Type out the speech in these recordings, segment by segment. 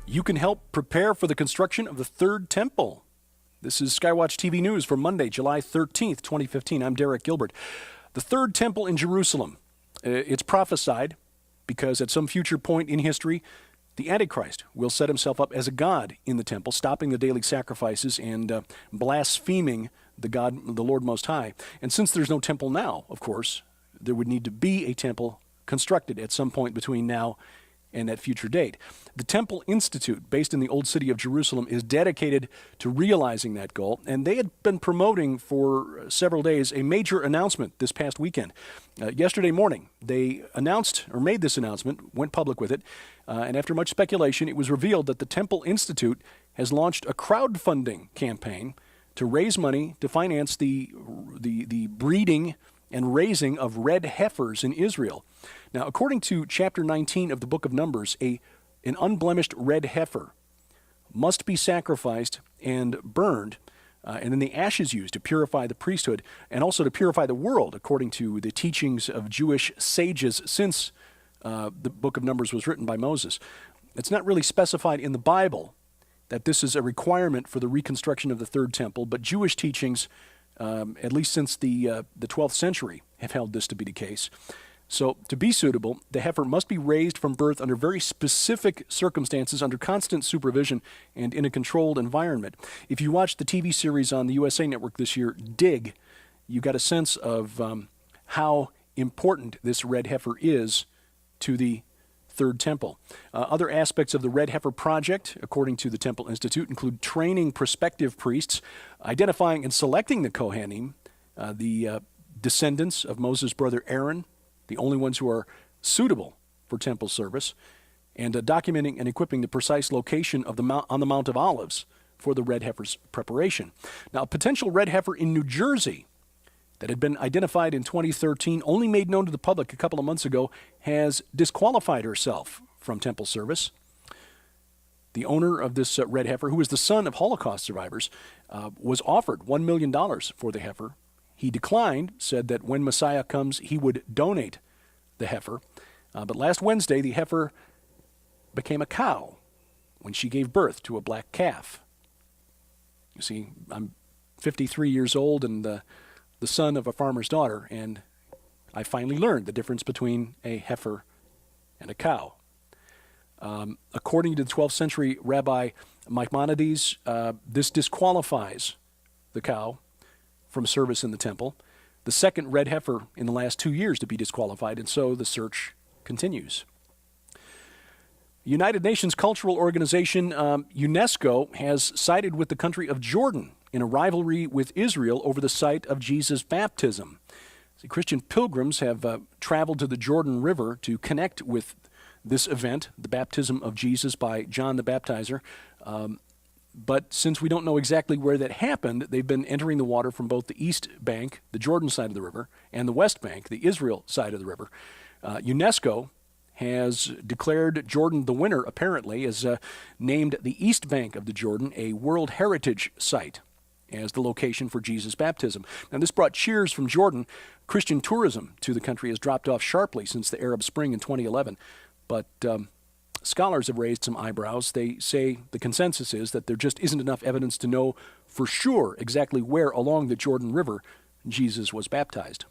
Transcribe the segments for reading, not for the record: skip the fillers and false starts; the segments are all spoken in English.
You can help prepare for the construction of the third temple. This is SkyWatchTV News for Monday, July 13th, 2015. I'm Derek Gilbert. The third temple in Jerusalem. It's prophesied because at some future point in history, the Antichrist will set himself up as a god in the temple, stopping the daily sacrifices and blaspheming the Lord Most High. And since there's no temple now, of course, there would need to be a temple constructed at some point between now and that future date. The Temple Institute, based in the Old City of Jerusalem, is dedicated to realizing that goal, and they had been promoting for several days a major announcement this past weekend. Yesterday morning, they announced, or made this announcement, went public with it, and after much speculation, it was revealed that the Temple Institute has launched a crowdfunding campaign to raise money to finance the breeding and raising of red heifers in Israel. Now, according to chapter 19 of the book of Numbers, an unblemished red heifer must be sacrificed and burned, and then the ashes used to purify the priesthood and also to purify the world, according to the teachings of Jewish sages since the book of Numbers was written by Moses. It's not really specified in the Bible that this is a requirement for the reconstruction of the third temple, but Jewish teachings, at least since the 12th century, have held this to be the case. So, to be suitable, the heifer must be raised from birth under very specific circumstances, under constant supervision, and in a controlled environment. If you watched the TV series on the USA Network this year, Dig, you got a sense of how important this red heifer is to the third temple. Other aspects of the Red Heifer Project, according to the Temple Institute, include training prospective priests, identifying and selecting the Kohanim, the descendants of Moses' brother Aaron, the only ones who are suitable for temple service, and documenting and equipping the precise location of on the Mount of Olives for the red heifer's preparation. Now, a potential red heifer in New Jersey that had been identified in 2013, only made known to the public a couple of months ago, has disqualified herself from temple service. The owner of this red heifer, who is the son of Holocaust survivors, was offered $1 million for the heifer. He declined, said that when Messiah comes, he would donate the heifer. But last Wednesday, the heifer became a cow when she gave birth to a black calf. You see, I'm 53 years old and the son of a farmer's daughter, and I finally learned the difference between a heifer and a cow. According to the 12th century Rabbi Maimonides, this disqualifies the cow from service in the temple, the second red heifer in the last 2 years to be disqualified, and so the search continues. United Nations Cultural Organization, UNESCO, has sided with the country of Jordan in a rivalry with Israel over the site of Jesus' baptism. The Christian pilgrims have traveled to the Jordan River to connect with this event, the baptism of Jesus by John the Baptizer. But since we don't know exactly where that happened, they've been entering the water from both the east bank, the Jordan side of the river, and the west bank, the Israel side of the river. UNESCO has declared Jordan the winner, apparently, has named the east bank of the Jordan a World Heritage Site as the location for Jesus' baptism. Now, this brought cheers from Jordan. Christian tourism to the country has dropped off sharply since the Arab Spring in 2011, but scholars have raised some eyebrows. They say the consensus is that there just isn't enough evidence to know for sure exactly where along the Jordan River Jesus was baptized.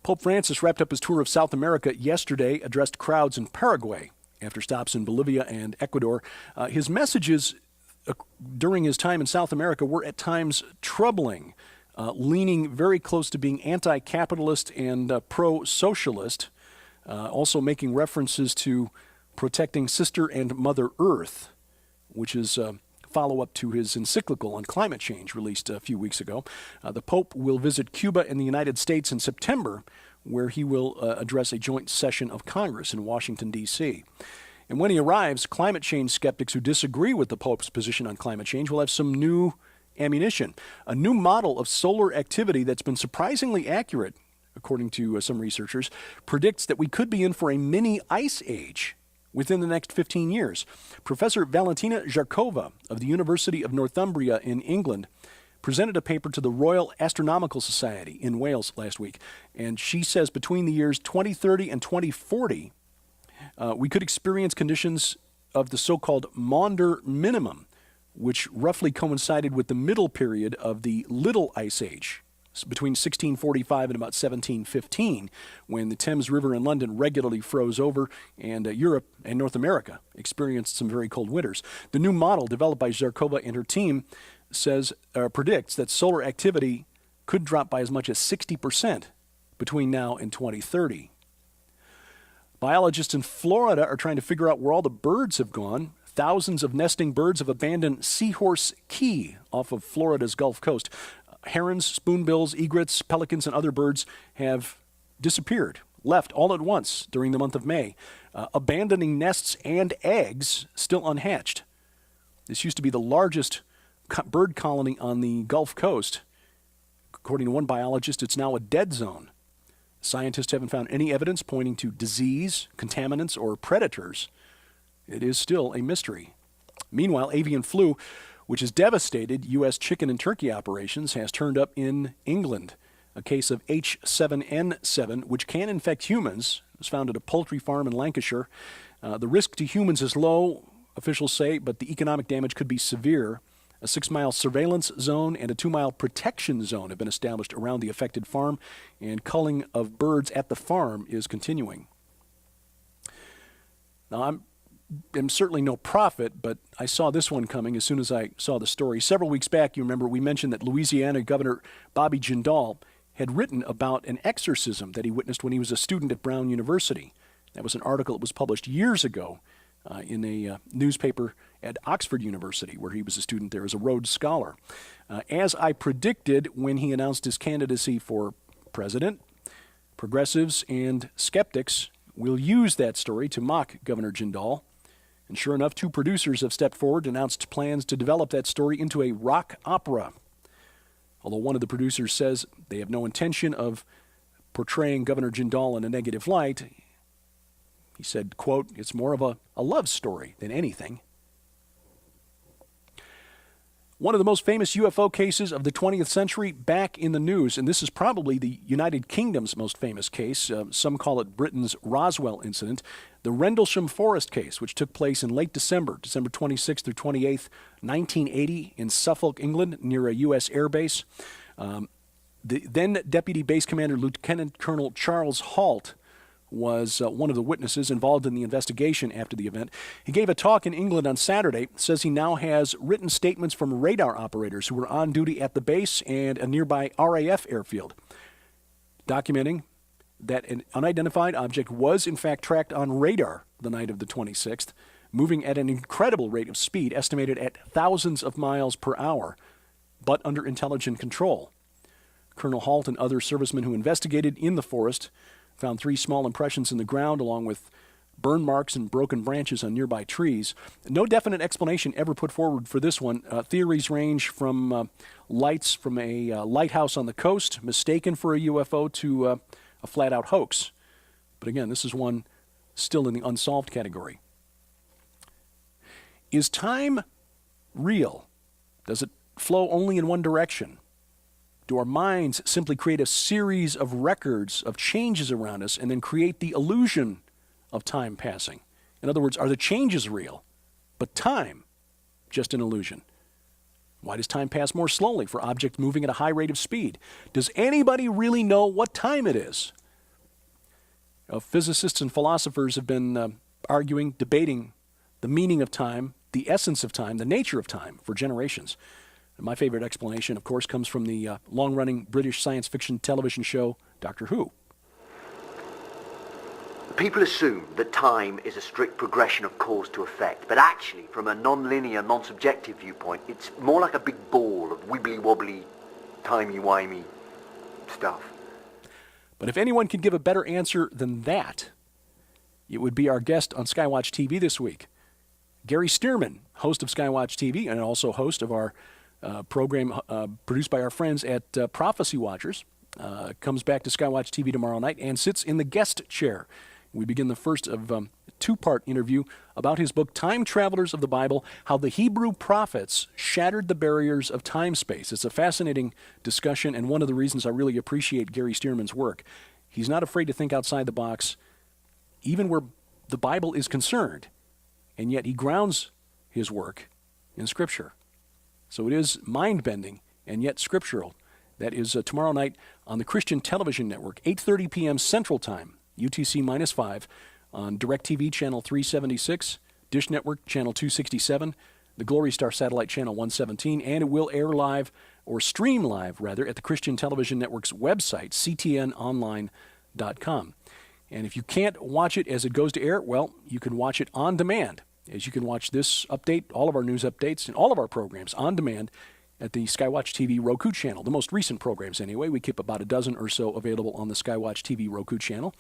Pope Francis wrapped up his tour of South America yesterday, addressed crowds in Paraguay after stops in Bolivia and Ecuador. His messages during his time in South America were at times troubling, leaning very close to being anti-capitalist and pro-socialist, also making references to protecting Sister and Mother Earth, which is a follow-up to his encyclical on climate change released a few weeks ago. The Pope will visit Cuba and the United States in September, where he will address a joint session of Congress in Washington, D.C. And when he arrives, climate change skeptics who disagree with the Pope's position on climate change will have some new ammunition. A new model of solar activity that's been surprisingly accurate, according to some researchers, predicts that we could be in for a mini ice age within the next 15 years. Professor Valentina Zharkova of the University of Northumbria in England presented a paper to the Royal Astronomical Society in Wales last week, and she says between the years 2030 and 2040, we could experience conditions of the so-called Maunder Minimum, which roughly coincided with the middle period of the Little Ice Age, between 1645 and about 1715, when the Thames River in London regularly froze over and Europe and North America experienced some very cold winters. The new model developed by Zarkova and her team predicts that solar activity could drop by as much as 60% between now and 2030. Biologists in Florida are trying to figure out where all the birds have gone. Thousands of nesting birds have abandoned Seahorse Key off of Florida's Gulf Coast. Herons, spoonbills, egrets, pelicans, and other birds have disappeared, left all at once during the month of May, abandoning nests and eggs still unhatched. This used to be the largest bird colony on the Gulf Coast. According to one biologist, it's now a dead zone. Scientists haven't found any evidence pointing to disease, contaminants, or predators. It is still a mystery. Meanwhile, avian flu, which has devastated U.S. chicken and turkey operations, has turned up in England. A case of H7N7, which can infect humans, was found at a poultry farm in Lancashire. The risk to humans is low, officials say, but the economic damage could be severe. A 6-mile surveillance zone and a 2-mile protection zone have been established around the affected farm, and culling of birds at the farm is continuing. Now, I'm certainly no prophet, but I saw this one coming as soon as I saw the story. Several weeks back, you remember, we mentioned that Louisiana Governor Bobby Jindal had written about an exorcism that he witnessed when he was a student at Brown University. That was an article that was published years ago in a newspaper at Oxford University, where he was a student there as a Rhodes Scholar. As I predicted when he announced his candidacy for president, progressives and skeptics will use that story to mock Governor Jindal. And sure enough, 2 producers have stepped forward and announced plans to develop that story into a rock opera. Although one of the producers says they have no intention of portraying Governor Jindal in a negative light, he said, quote, "It's more of a love story than anything." One of the most famous UFO cases of the 20th century back in the news, and this is probably the United Kingdom's most famous case. Some call it Britain's Roswell incident. The Rendlesham Forest case, which took place in late December 26th through 28th, 1980 in Suffolk, England, near a U.S. air base. The then Deputy Base Commander Lieutenant Colonel Charles Halt was one of the witnesses involved in the investigation after the event. He gave a talk in England on Saturday, says he now has written statements from radar operators who were on duty at the base and a nearby RAF airfield, documenting that an unidentified object was in fact tracked on radar the night of the 26th, moving at an incredible rate of speed, estimated at thousands of miles per hour, but under intelligent control. Colonel Halt and other servicemen who investigated in the forest found 3 small impressions in the ground, along with burn marks and broken branches on nearby trees. No definite explanation ever put forward for this one. Theories range from lights from a lighthouse on the coast, mistaken for a UFO, to a flat-out hoax. But again, this is one still in the unsolved category. Is time real? Does it flow only in one direction? Do our minds simply create a series of records of changes around us and then create the illusion of time passing? In other words, are the changes real, but time just an illusion? Why does time pass more slowly for objects moving at a high rate of speed? Does anybody really know what time it is? Physicists and philosophers have been arguing, debating the meaning of time, the essence of time, the nature of time for generations. My favorite explanation, of course, comes from the long-running British science fiction television show, Doctor Who. People assume that time is a strict progression of cause to effect, but actually, from a non-linear, non-subjective viewpoint, it's more like a big ball of wibbly-wobbly, timey-wimey stuff. But if anyone can give a better answer than that, it would be our guest on SkyWatch TV this week. Gary Stearman, host of SkyWatch TV and also host of our program produced by our friends at Prophecy Watchers, comes back to SkyWatch TV tomorrow night and sits in the guest chair. We begin the first of a 2-part interview about his book, Time Travelers of the Bible, How the Hebrew Prophets Shattered the Barriers of Time-Space. It's a fascinating discussion, and one of the reasons I really appreciate Gary Stearman's work. He's not afraid to think outside the box, even where the Bible is concerned. and yet he grounds his work in Scripture. So it is mind-bending and yet scriptural. That is tomorrow night on the Christian Television Network, 8:30 p.m. Central Time, UTC-5, on DirecTV Channel 376, Dish Network Channel 267, the Glory Star Satellite Channel 117, and it will air live, or stream live, rather, at the Christian Television Network's website, ctnonline.com. And if you can't watch it as it goes to air, well, you can watch it on demand, as you can watch this update, all of our news updates, and all of our programs on demand at the SkyWatch TV Roku channel, the most recent programs anyway. We keep about a dozen or so available on the SkyWatch TV Roku channel.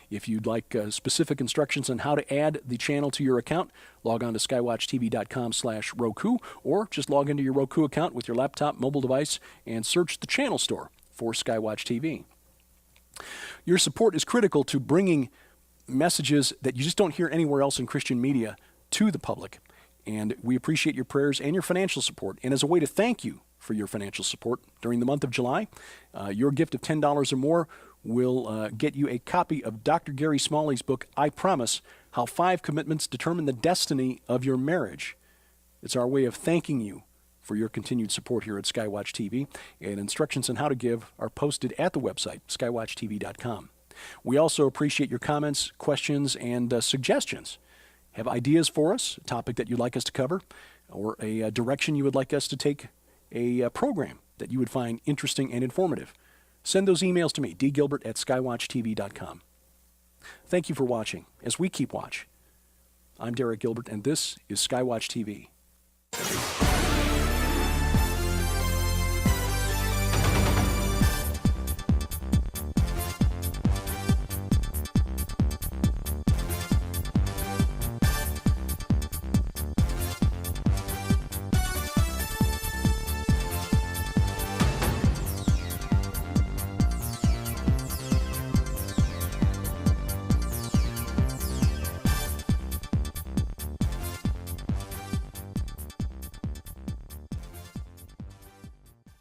If you'd like specific instructions on how to add the channel to your account, log on to skywatchtv.com/Roku, or just log into your Roku account with your laptop, mobile device, and search the channel store for SkyWatch TV. Your support is critical to bringing messages that you just don't hear anywhere else in Christian media to the public. And we appreciate your prayers and your financial support. And as a way to thank you for your financial support during the month of July, your gift of $10 or more will get you a copy of Dr. Gary Smalley's book, I Promise, How 5 Commitments Determine the Destiny of Your Marriage. It's our way of thanking you for your continued support here at SkyWatch TV. And instructions on how to give are posted at the website, skywatchtv.com. We also appreciate your comments, questions, and suggestions. Have ideas for us, a topic that you'd like us to cover, or a direction you would like us to take a program that you would find interesting and informative, send those emails to me, dgilbert@skywatchtv.com. Thank you for watching. As we keep watch, I'm Derek Gilbert, and this is SkyWatch TV.